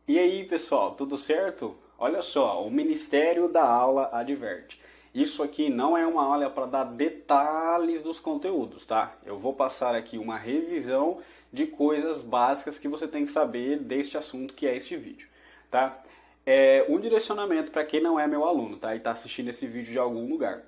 E aí, pessoal, tudo certo? Olha só, o Ministério da Aula adverte. Isso aqui não é uma aula para dar detalhes dos conteúdos, tá? Eu vou passar aqui uma revisão de coisas básicas que você tem que saber deste assunto que é este vídeo, tá? Um direcionamento para quem não é meu aluno, tá? E está assistindo esse vídeo de algum lugar.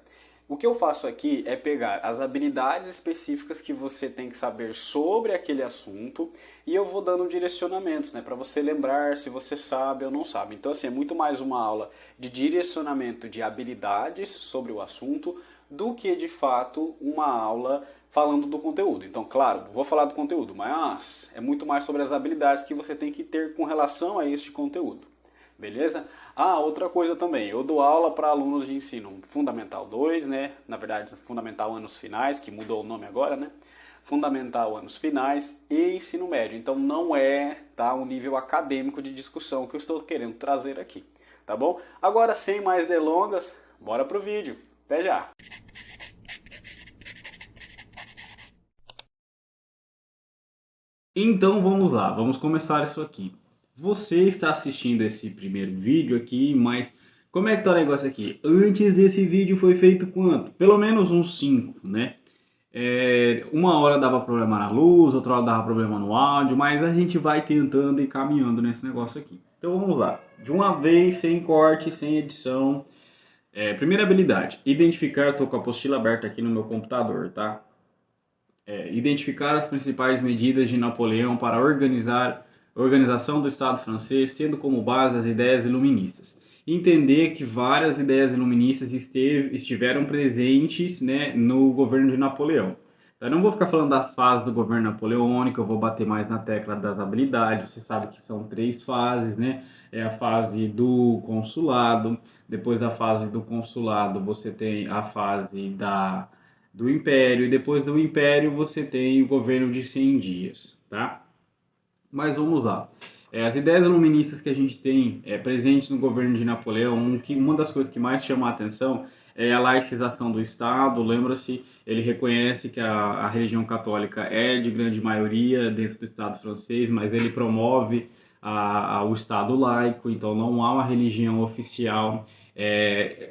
O que eu faço aqui é pegar as habilidades específicas que você tem que saber sobre aquele assunto e eu vou dando direcionamentos, né, para você lembrar se você sabe ou não sabe. Então, assim, é muito mais uma aula de direcionamento de habilidades sobre o assunto do que, de fato, uma aula falando do conteúdo. Então, claro, vou falar do conteúdo, mas é muito mais sobre as habilidades que você tem que ter com relação a este conteúdo. Beleza? Outra coisa também, eu dou aula para alunos de ensino Fundamental 2, né? Na verdade, Fundamental Anos Finais, que mudou o nome agora, né? Fundamental Anos Finais e Ensino Médio. Então não é, tá, um nível acadêmico de discussão que eu estou querendo trazer aqui, tá bom? Agora, sem mais delongas, bora pro vídeo. Até já! Então vamos lá, vamos começar isso aqui. Você está assistindo esse primeiro vídeo aqui, mas como é que tá o negócio aqui? Antes desse vídeo foi feito quanto? Pelo menos uns 5, né? Uma hora dava problema na luz, outra hora dava problema no áudio, mas a gente vai tentando e caminhando nesse negócio aqui. Então vamos lá, de uma vez, sem corte, sem edição. Primeira habilidade, identificar, estou com a apostila aberta aqui no meu computador, tá? Identificar as principais medidas de Napoleão para organizar a organização do Estado francês, tendo como base as ideias iluministas. Entender que várias ideias iluministas estiveram presentes, né, no governo de Napoleão. Então, eu não vou ficar falando das fases do governo napoleônico, eu vou bater mais na tecla das habilidades. Você sabe que são 3 fases, né? É a fase do consulado, depois da fase do consulado você tem a fase do Império, e depois do Império você tem o governo de 100 dias, tá? Mas vamos lá. As ideias iluministas que a gente tem presentes no governo de Napoleão, uma das coisas que mais chama a atenção é a laicização do Estado. Lembra-se, ele reconhece que a religião católica é de grande maioria dentro do Estado francês, mas ele promove o Estado laico, então não há uma religião oficial.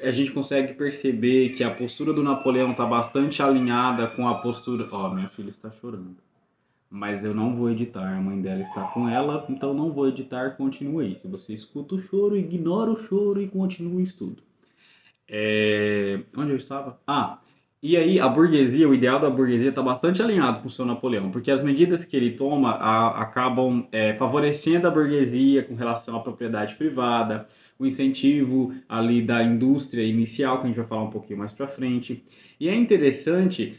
A gente consegue perceber que a postura do Napoleão está bastante alinhada com a postura... Ó, minha filha está chorando. Mas eu não vou editar, a mãe dela está com ela, então não vou editar, continue aí. Se você escuta o choro, ignora o choro e continue o estudo. Onde eu estava? E aí a burguesia, o ideal da burguesia está bastante alinhado com o seu Napoleão, porque as medidas que ele toma acabam favorecendo a burguesia com relação à propriedade privada, o incentivo ali da indústria inicial, que a gente vai falar um pouquinho mais para frente. E é interessante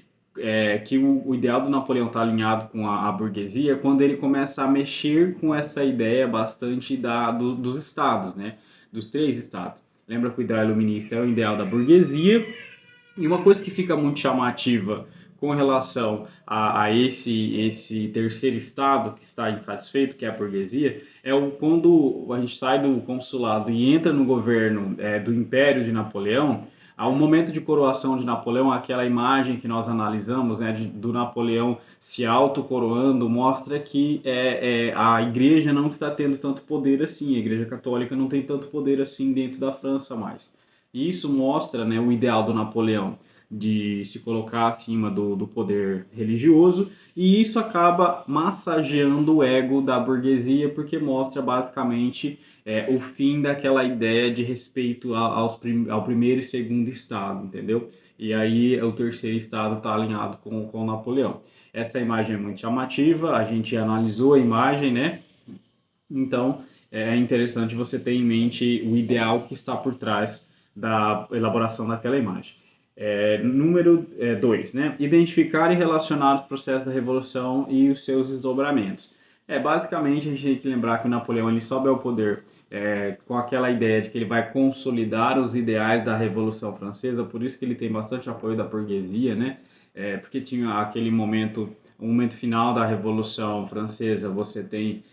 que o ideal do Napoleão está alinhado com a burguesia quando ele começa a mexer com essa ideia bastante dos estados, né? Dos 3 estados. Lembra que o ideal iluminista é o ideal da burguesia, e uma coisa que fica muito chamativa com relação a esse terceiro estado que está insatisfeito, que é a burguesia, quando a gente sai do consulado e entra no governo do Império de Napoleão. Ao momento de coroação de Napoleão, aquela imagem que nós analisamos, né, do Napoleão se autocoroando, mostra que a igreja não está tendo tanto poder assim, a igreja católica não tem tanto poder assim dentro da França mais. E isso mostra, né, o ideal do Napoleão de se colocar acima do poder religioso, e isso acaba massageando o ego da burguesia, porque mostra basicamente o fim daquela ideia de respeito ao primeiro e segundo estado, entendeu? E aí o terceiro estado está alinhado com Napoleão. Essa imagem é muito chamativa, a gente analisou a imagem, né? Então é interessante você ter em mente o ideal que está por trás da elaboração daquela imagem. Número 2, né? Identificar e relacionar os processos da Revolução e os seus desdobramentos. Basicamente, a gente tem que lembrar que o Napoleão ele sobe ao poder com aquela ideia de que ele vai consolidar os ideais da Revolução Francesa, por isso que ele tem bastante apoio da burguesia, né? Porque tinha aquele momento, o momento final da Revolução Francesa, você tem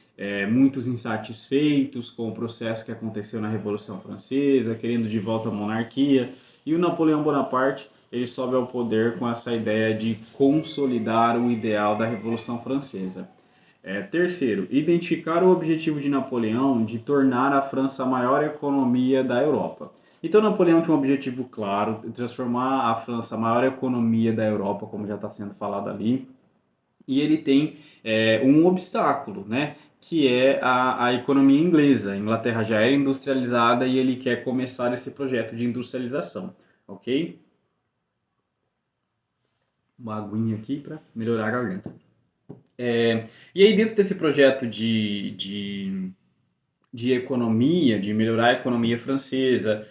muitos insatisfeitos com o processo que aconteceu na Revolução Francesa, querendo de volta a monarquia, e o Napoleão Bonaparte ele sobe ao poder com essa ideia de consolidar o ideal da Revolução Francesa. Terceiro, identificar o objetivo de Napoleão de tornar a França a maior economia da Europa. Então, Napoleão tinha um objetivo claro, de transformar a França a maior economia da Europa, como já está sendo falado ali, e ele tem um obstáculo, né? Que é a economia inglesa. A Inglaterra já era industrializada e ele quer começar esse projeto de industrialização, ok? Uma aguinha aqui para melhorar a garganta. E aí, dentro desse projeto de economia, de melhorar a economia francesa,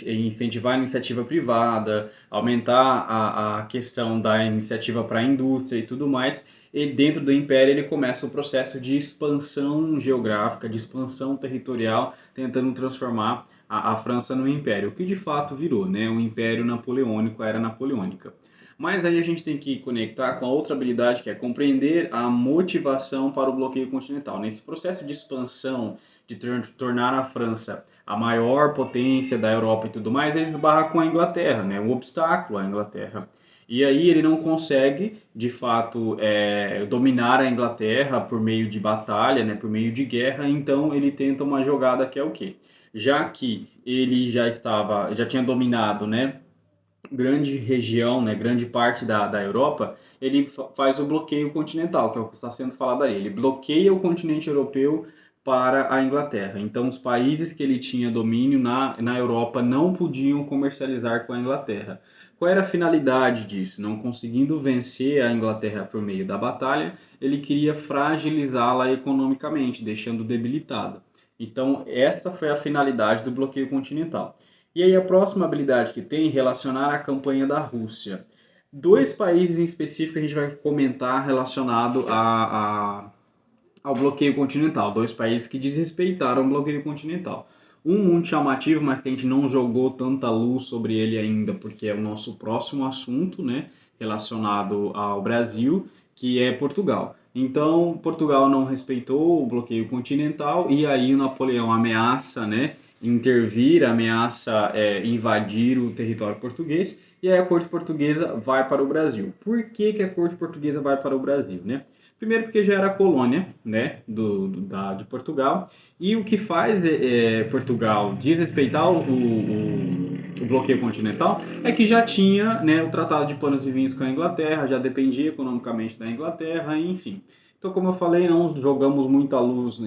incentivar a iniciativa privada, aumentar a questão da iniciativa para a indústria e tudo mais, e dentro do Império ele começa o processo de expansão geográfica, de expansão territorial, tentando transformar a França no Império, o que de fato virou, né? O Império Napoleônico, a Era Napoleônica. Mas aí a gente tem que conectar com a outra habilidade que é compreender a motivação para o bloqueio continental. Nesse processo de expansão, de tornar a França a maior potência da Europa e tudo mais, ele esbarra com a Inglaterra, né? Um obstáculo à Inglaterra. E aí ele não consegue, de fato, dominar a Inglaterra por meio de batalha, né? Por meio de guerra. Então ele tenta uma jogada que é o quê? Já que ele já tinha dominado, né? Grande região, né, grande parte da Europa, ele faz o bloqueio continental, que é o que está sendo falado aí. Ele bloqueia o continente europeu para a Inglaterra. Então, os países que ele tinha domínio na Europa não podiam comercializar com a Inglaterra. Qual era a finalidade disso? Não conseguindo vencer a Inglaterra por meio da batalha, ele queria fragilizá-la economicamente, deixando debilitada. Então, essa foi a finalidade do bloqueio continental. E aí a próxima habilidade que tem é relacionar a campanha da Rússia. Dois países em específico a gente vai comentar relacionado ao bloqueio continental. Dois países que desrespeitaram o bloqueio continental. Um muito chamativo, mas que a gente não jogou tanta luz sobre ele ainda, porque é o nosso próximo assunto, né, relacionado ao Brasil, que é Portugal. Então, Portugal não respeitou o bloqueio continental e aí o Napoleão ameaça, né, intervir, ameaça invadir o território português e aí a corte portuguesa vai para o Brasil. Por que, que a corte portuguesa vai para o Brasil, né? Primeiro porque já era colônia, né, de Portugal, e o que faz Portugal desrespeitar o bloqueio continental é que já tinha, né, o Tratado de Panos e Vinhos com a Inglaterra, já dependia economicamente da Inglaterra, enfim. Então, como eu falei, não jogamos muita luz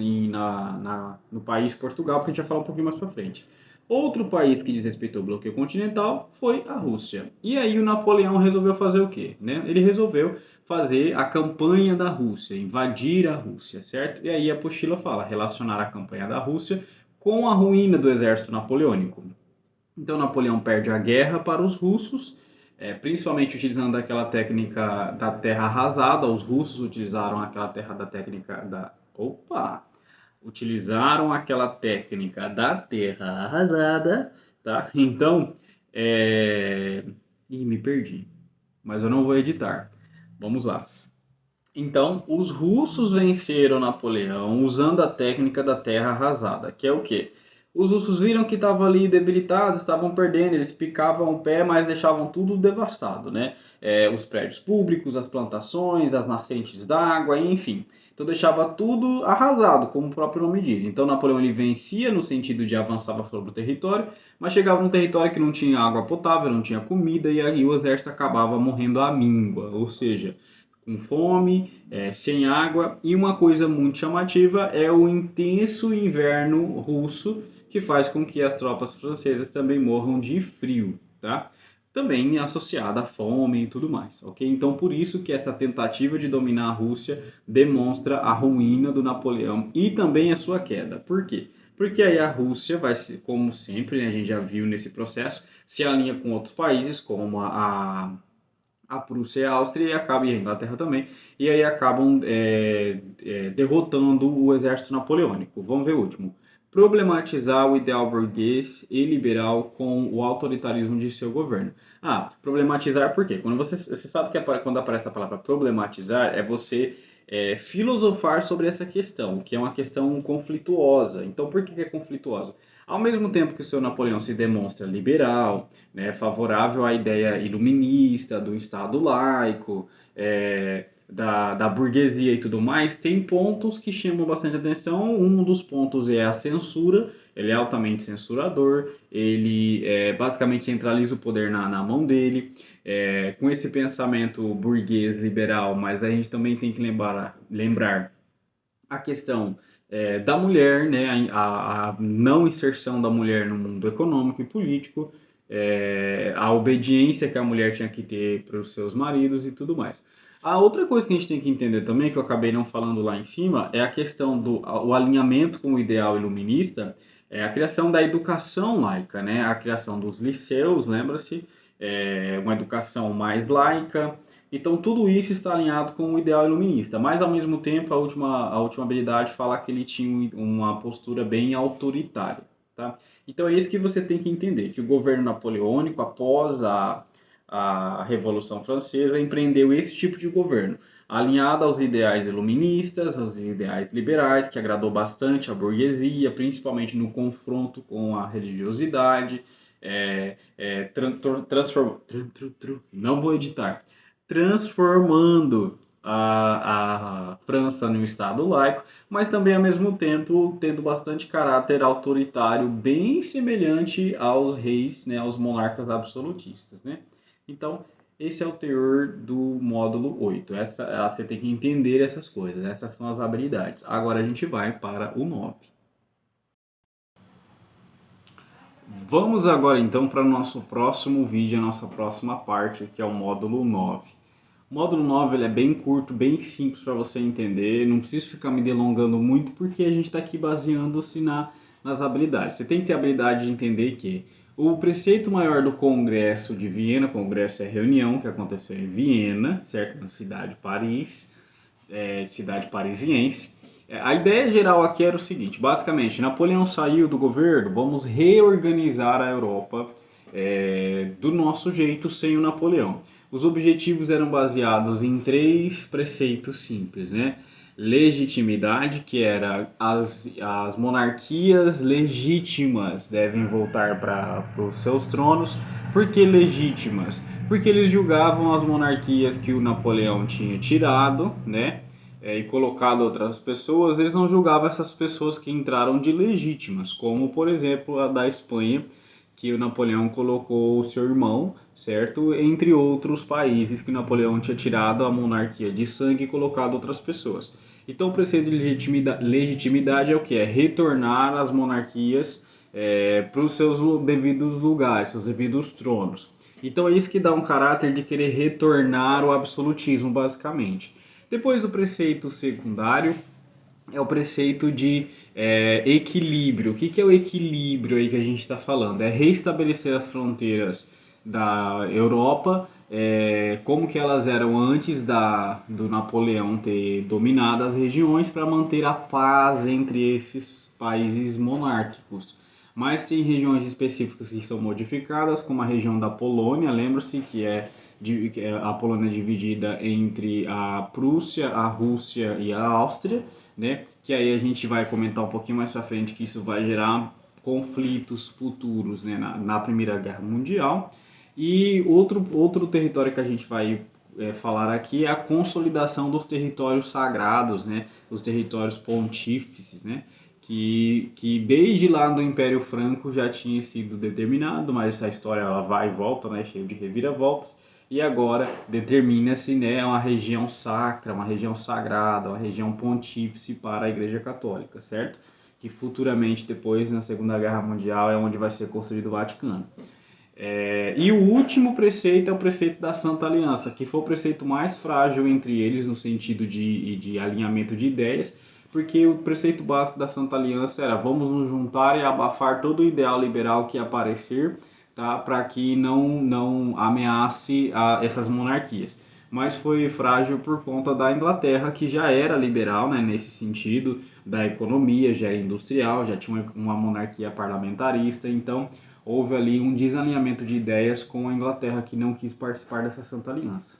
no país Portugal, porque a gente vai falar um pouquinho mais para frente. Outro país que desrespeitou o bloqueio continental foi a Rússia. E aí o Napoleão resolveu fazer o quê? Né? Ele resolveu fazer a campanha da Rússia, invadir a Rússia, certo? E aí a apostila fala relacionar a campanha da Rússia com a ruína do exército napoleônico. Então Napoleão perde a guerra para os russos, principalmente utilizando aquela técnica da terra arrasada. Os russos utilizaram aquela terra da técnica da... Opa! Utilizaram aquela técnica da terra arrasada, tá? Então, me perdi, mas eu não vou editar. Vamos lá. Então, os russos venceram Napoleão usando a técnica da terra arrasada, que é o quê? Os russos viram que estavam ali debilitados, estavam perdendo, eles picavam o pé, mas deixavam tudo devastado, né? Os prédios públicos, as plantações, as nascentes d'água, enfim. Então deixava tudo arrasado, como o próprio nome diz. Então Napoleão ele vencia no sentido de avançar sobre o território, mas chegava num território que não tinha água potável, não tinha comida, e aí o exército acabava morrendo à míngua, ou seja, com fome, sem água, e uma coisa muito chamativa é o intenso inverno russo, que faz com que as tropas francesas também morram de frio, tá? Também associada à fome e tudo mais, ok? Então, por isso que essa tentativa de dominar a Rússia demonstra a ruína do Napoleão e também a sua queda. Por quê? Porque aí a Rússia vai, como sempre, né, a gente já viu nesse processo, se alinha com outros países, como a Prússia e a Áustria, e a Inglaterra também, e aí acabam derrotando o exército napoleônico. Vamos ver o último. Problematizar o ideal burguês e liberal com o autoritarismo de seu governo. Problematizar por quê? Quando você sabe que quando aparece a palavra problematizar, é você filosofar sobre essa questão, que é uma questão conflituosa. Então, por que é conflituosa? Ao mesmo tempo que o seu Napoleão se demonstra liberal, né, favorável à ideia iluminista do Estado laico, da burguesia e tudo mais, tem pontos que chamam bastante atenção. Um dos pontos é a censura, ele é altamente censurador, ele basicamente centraliza o poder na mão dele, com esse pensamento burguês liberal, mas a gente também tem que lembrar a questão da mulher, né, a não inserção da mulher no mundo econômico e político, a obediência que a mulher tinha que ter para os seus maridos e tudo mais. A outra coisa que a gente tem que entender também, que eu acabei não falando lá em cima, é a questão do o alinhamento com o ideal iluminista, é a criação da educação laica, né? A criação dos liceus, lembra-se, uma educação mais laica. Então, tudo isso está alinhado com o ideal iluminista, mas ao mesmo tempo, a última habilidade fala que ele tinha uma postura bem autoritária. Tá? Então, é isso que você tem que entender: que o governo napoleônico, após a Revolução Francesa, empreendeu esse tipo de governo, alinhado aos ideais iluministas, aos ideais liberais, que agradou bastante a burguesia, principalmente no confronto com a religiosidade. Não vou editar, transformando a França num Estado laico, mas também ao mesmo tempo tendo bastante caráter autoritário, bem semelhante aos reis, né, aos monarcas absolutistas, né? Então, esse é o teor do módulo 8. Você tem que entender essas coisas, essas são as habilidades. Agora a gente vai para o 9. Vamos agora então para o nosso próximo vídeo, a nossa próxima parte, que é o módulo 9. O módulo 9 ele é bem curto, bem simples para você entender, não preciso ficar me delongando muito porque a gente está aqui baseando-se nas habilidades. Você tem que ter a habilidade de entender que o preceito maior do Congresso de Viena, Congresso é reunião que aconteceu em Viena, certo? Na cidade de Paris, cidade parisiense. A ideia geral aqui era o seguinte: basicamente, Napoleão saiu do governo, vamos reorganizar a Europa do nosso jeito, sem o Napoleão. Os objetivos eram baseados em 3 preceitos simples, né? Legitimidade, que era as monarquias legítimas devem voltar para os seus tronos. Por que legítimas? Porque eles julgavam as monarquias que o Napoleão tinha tirado, né? E colocado outras pessoas, eles não julgavam essas pessoas que entraram de legítimas, como por exemplo a da Espanha, que o Napoleão colocou o seu irmão, certo? Entre outros países que Napoleão tinha tirado a monarquia de sangue e colocado outras pessoas. Então o preceito de legitimidade é o que? É retornar as monarquias para os seus devidos lugares, seus devidos tronos. Então é isso que dá um caráter de querer retornar o absolutismo, basicamente. Depois do preceito secundário, é o preceito de equilíbrio. O que é o equilíbrio aí que a gente está falando? É restabelecer as fronteiras da Europa, como que elas eram antes do Napoleão ter dominado as regiões, para manter a paz entre esses países monárquicos. Mas tem regiões específicas que são modificadas, como a região da Polônia, lembra-se que a Polônia é dividida entre a Prússia, a Rússia e a Áustria, né? Que aí a gente vai comentar um pouquinho mais para frente que isso vai gerar conflitos futuros, né, na Primeira Guerra Mundial. E outro território que a gente vai falar aqui é a consolidação dos territórios sagrados, né, os territórios pontífices, né, que desde lá do Império Franco já tinha sido determinado, mas essa história ela vai e volta, né, cheio de reviravoltas. E agora determina-se, né, uma região sacra, uma região sagrada, uma região pontífice para a Igreja Católica, certo? Que futuramente, depois, na Segunda Guerra Mundial, é onde vai ser construído o Vaticano. E o último preceito é o preceito da Santa Aliança, que foi o preceito mais frágil entre eles, no sentido de alinhamento de ideias, porque o preceito básico da Santa Aliança era: vamos nos juntar e abafar todo o ideal liberal que aparecer, tá, para que não ameace essas monarquias. Mas foi frágil por conta da Inglaterra, que já era liberal, né, nesse sentido, da economia, já era industrial, já tinha uma monarquia parlamentarista, então houve ali um desalinhamento de ideias com a Inglaterra, que não quis participar dessa Santa Aliança.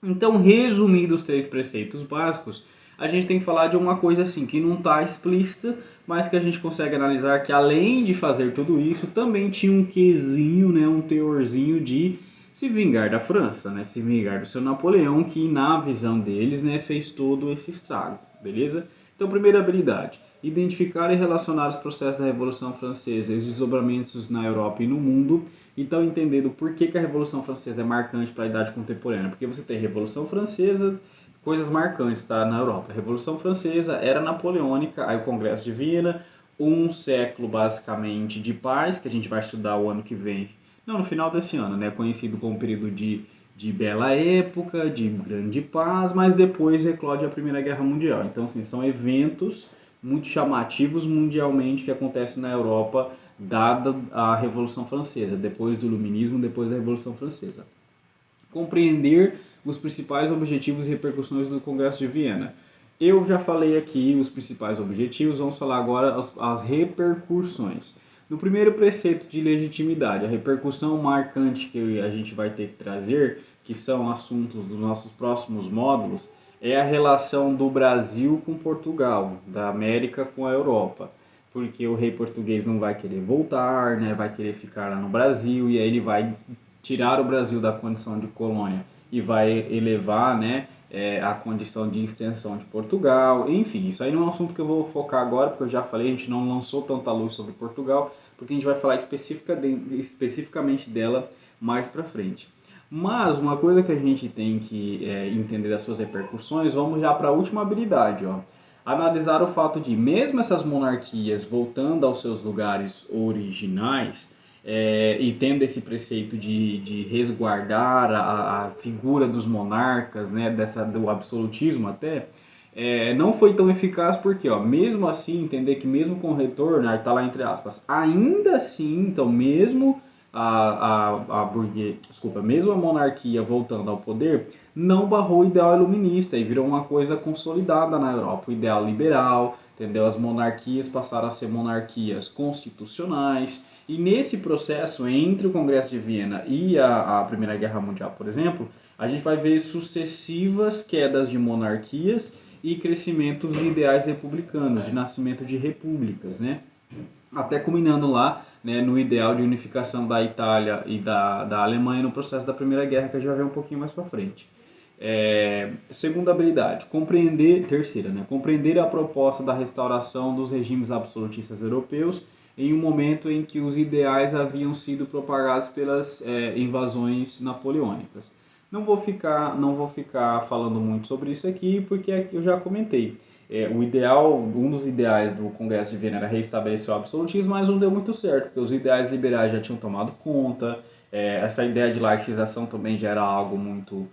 Então, resumindo os 3 preceitos básicos, a gente tem que falar de uma coisa assim, que não está explícita, mas que a gente consegue analisar que além de fazer tudo isso, também tinha um quesinho, né, um teorzinho de se vingar da França, né? Se vingar do seu Napoleão, que na visão deles, né, fez todo esse estrago, beleza? Então, primeira habilidade, identificar e relacionar os processos da Revolução Francesa e os desdobramentos na Europa e no mundo. Então, entendendo por que a Revolução Francesa é marcante para a idade contemporânea. Porque você tem a Revolução Francesa, coisas marcantes, tá, na Europa. A Revolução Francesa era napoleônica, aí o Congresso de Viena, um século basicamente de paz, que a gente vai estudar o ano que vem, não, no final desse ano, né, conhecido como período de bela época, de grande paz, mas depois eclode a Primeira Guerra Mundial. Então, assim, são eventos muito chamativos mundialmente que acontecem na Europa, dada a Revolução Francesa, depois do Iluminismo, depois da Revolução Francesa. Compreender os principais objetivos e repercussões do Congresso de Viena. Eu já falei aqui os principais objetivos, vamos falar agora as repercussões. No primeiro preceito de legitimidade, a repercussão marcante que a gente vai ter que trazer, que são assuntos dos nossos próximos módulos, é a relação do Brasil com Portugal, da América com a Europa. Porque o rei português não vai querer voltar, né, vai querer ficar lá no Brasil, e aí ele vai tirar o Brasil da condição de colônia e vai elevar, né, a condição de extensão de Portugal. Enfim, isso aí não é um assunto que eu vou focar agora, porque eu já falei, a gente não lançou tanta luz sobre Portugal, porque a gente vai falar especificamente dela mais para frente. Mas uma coisa que a gente tem que entender das suas repercussões, vamos já para a última habilidade, ó. Analisar o fato de, mesmo essas monarquias voltando aos seus lugares originais, e tendo esse preceito de resguardar a figura dos monarcas, né, do absolutismo até, não foi tão eficaz porque, ó, mesmo assim, entender que mesmo com o retorno, está lá entre aspas, ainda assim, então mesmo mesmo a monarquia voltando ao poder, não barrou o ideal iluminista e virou uma coisa consolidada na Europa, o ideal liberal, entendeu? As monarquias passaram a ser monarquias constitucionais, e nesse processo entre o Congresso de Viena e a Primeira Guerra Mundial, por exemplo, a gente vai ver sucessivas quedas de monarquias e crescimentos de ideais republicanos, de nascimento de repúblicas, né? Até culminando lá, né, no ideal de unificação da Itália e da Alemanha no processo da Primeira Guerra, que a gente vai ver um pouquinho mais para frente. Segunda habilidade, terceira, né, compreender a proposta da restauração dos regimes absolutistas europeus em um momento em que os ideais haviam sido propagados pelas invasões napoleônicas. Não vou ficar falando muito sobre isso aqui, porque eu já comentei. Um dos ideais do Congresso de Viena era reestabelecer o absolutismo, mas não deu muito certo, porque os ideais liberais já tinham tomado conta, essa ideia de laicização também já era algo muito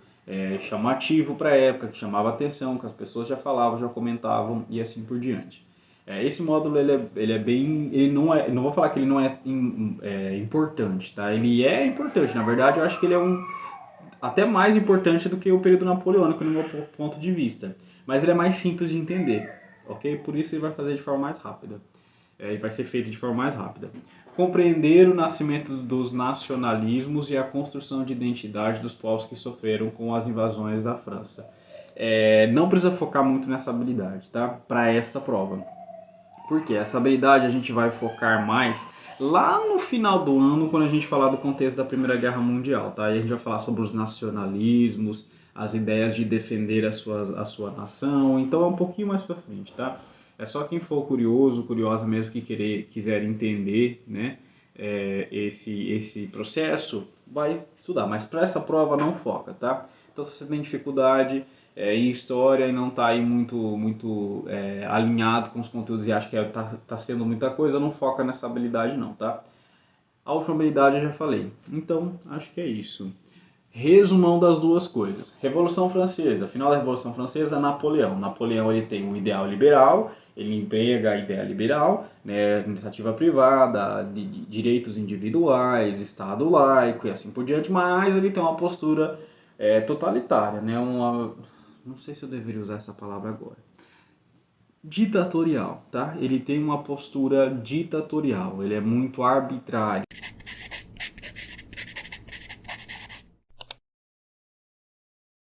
chamativo para a época, que chamava atenção, que as pessoas já falavam, já comentavam e assim por diante. Esse módulo ele é bem, ele não vou falar que ele não é importante, tá? Ele é importante, na verdade eu acho que ele é até mais importante do que o período napoleônico no meu ponto de vista, mas ele é mais simples de entender, ok? Por isso ele vai fazer de forma mais rápida, ele vai ser feito de forma mais rápida. Compreender o nascimento dos nacionalismos e a construção de identidade dos povos que sofreram com as invasões da França. Não precisa focar muito nessa habilidade, tá? Para esta prova. Porque essa habilidade a gente vai focar mais lá no final do ano, quando a gente falar do contexto da Primeira Guerra Mundial, tá? E a gente vai falar sobre os nacionalismos, as ideias de defender a sua nação, então é um pouquinho mais pra frente, tá? É só quem for curioso, curiosa mesmo, que quiser entender, né, esse processo, vai estudar. Mas para essa prova não foca, tá? Então se você tem dificuldade em história e não está aí muito alinhado com os conteúdos e acha que tá sendo muita coisa, não foca nessa habilidade não, tá? A última habilidade eu já falei. Então, acho que é isso. Resumão das duas coisas. Revolução Francesa. Final da Revolução Francesa, Napoleão. Napoleão ele tem um ideal liberal, ele emprega a ideia liberal, né, iniciativa privada, de direitos individuais, Estado laico e assim por diante, mas ele tem uma postura totalitária, né, não sei se eu deveria usar essa palavra agora. Ditatorial, tá? Ele tem uma postura ditatorial, ele é muito arbitrário.